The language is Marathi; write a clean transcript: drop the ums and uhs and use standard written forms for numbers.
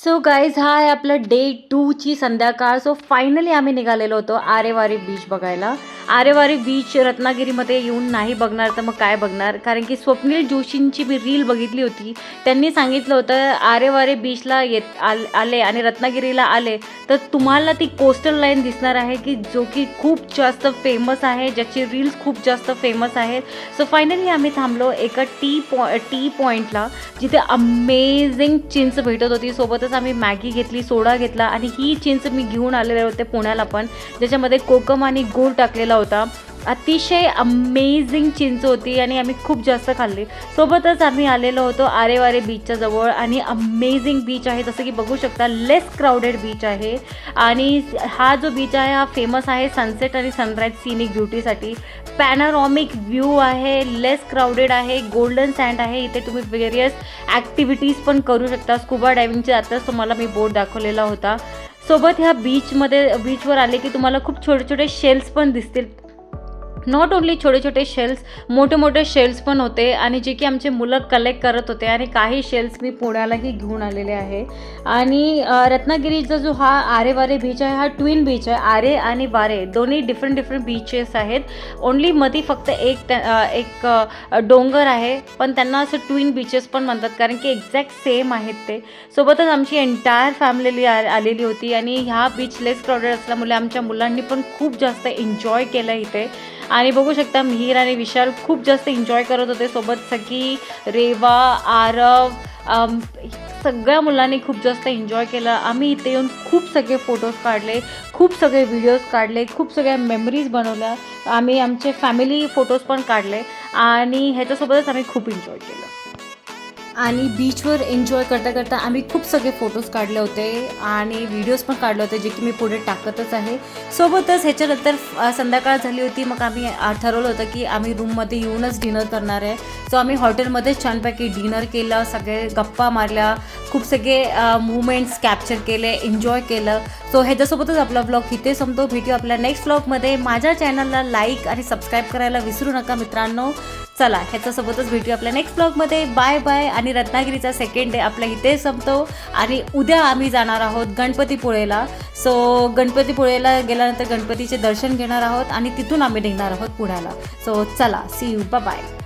सो गाईज हा आहे आपलं डे 2ची संध्याकाळ. सो फायनली आम्ही निघालेलो होतो आरेवारी बीच बघायला. आरेवारी बीच रत्नागिरीमध्ये येऊन नाही बघणार तर मग काय बघणार, कारण की स्वप्नील जोशींची मी रील बघितली होती. त्यांनी सांगितलं होतं आरेवारी बीचला आले आणि रत्नागिरीला आले तर तुम्हाला ती कोस्टल लाईन दिसणार आहे की जो की खूप जास्त फेमस आहे, ज्याची रील्स खूप जास्त फेमस आहेत. सो फायनली आम्ही थांबलो एका टी पॉईंटला, जिथे अमेझिंग चिंच भेटत होती. सोबतच आम्ही मॅगी घेतली, सोडा घेतला आणि ही चिंच मी घेऊन आलेले होते पुण्याला पण, ज्याच्यामध्ये कोकम आणि गूळ टाकलेला होता. अतिशय अमेझिंग चिंच होती आणि आम्ही खूप जास्त खाल्ली. सोबतच आम्ही आलेलो होतो आरेवारे बीचच्या जवळ आणि अमेझिंग बीच आहे. जसं की बघू शकता लेस क्राऊडेड बीच आहे आणि हा जो बीच आहे हा फेमस आहे सनसेट आणि सनराईज सीनिक ब्युटीसाठी. पॅनोरॉमिक व्ह्यू आहे, लेस क्राऊडेड आहे, गोल्डन सँड आहे. इथे तुम्ही वेरियस ॲक्टिव्हिटीज पण करू शकता. स्कुबा डायव्हिंगचे आताच तुम्हाला मी बोर्ड दाखवलेला होता. सोबत ह्या बीचवर आले की तुम्हाला खूप छोटे छोटे शेल्स पण दिसतील. नॉट ओन्ली छोटे छोटे शेल्स, मोठे मोठे शेल्स पण होते आणि जे की आमचे मुलं कलेक्ट करत होते आणि काही शेल्स मी पुण्यालाही घेऊन आलेले आहे. आणि रत्नागिरीचा जो हा आरेवारे बीच आहे हा ट्विन बीच आहे. आरे आणि वारे दोन्ही डिफरंट बीचेस आहेत. ओन्ली मध्ये फक्त एक डोंगर आहे, पण त्यांना असं ट्विन बीचेस पण म्हणतात कारण की एक्झॅक्ट सेम आहेत ते. सोबतच आमची एंटायर फॅमिली आलेली होती आणि ह्या बीच लेस क्राऊडेड असल्यामुळे आमच्या मुलांनी पण खूप जास्त एन्जॉय केलं इथे. आणि बघू शकता मिहीर आणि विशाल खूप जास्त एन्जॉय करत होते. सोबत सकी, रेवा, आरव, सगळ्या मुलांनी खूप जास्त एन्जॉय केलं. आम्ही इथे येऊन खूप सगळे फोटोज काढले, खूप सगळे व्हिडिओज काढले, खूप सगळ्या मेमरीज बनवल्या. आम्ही आमचे फॅमिली फोटोज पण काढले आणि ह्याच्यासोबतच आम्ही खूप एन्जॉय केलं. आणि बीचवर एन्जॉय करता करता आम्ही खूप सगळे फोटोज काढले होते आणि व्हिडिओज पण काढले होते, जे की मी पुढे टाकतच आहे. सोबतच ह्याच्यानंतर संध्याकाळ झाली होती. मग आम्ही ठरवलं होतं की आम्ही रूममध्ये येऊनच डिनर करणार आहे. सो आम्ही हॉटेलमध्येच छानपैकी डिनर केलं, सगळे गप्पा मारल्या, खूप सगळे मुवमेंट्स कॅप्चर केले, एन्जॉय केलं. सो ह्याच्यासोबतच आपला व्लॉग इथे संपतो. भेटू आपल्या नेक्स्ट व्लॉगमध्ये. माझ्या चॅनलला लाईक आणि सबस्क्राईब करायला विसरू नका मित्रांनो. चला ह्याच्यासोबतच भेटू आपल्या नेक्स्ट ब्लॉगमध्ये. Bye bye. आणि रत्नागिरीचा सेकंड डे आपल्या इथे संपतो आणि उद्या आम्ही जाणार आहोत गणपतीपुळेला. सो गणपतीपुळेला गेल्यानंतर गणपतीचे दर्शन घेणार आहोत आणि तिथून आम्ही निघणार आहोत पुण्याला. सो चला, सी यू, बाय बाय.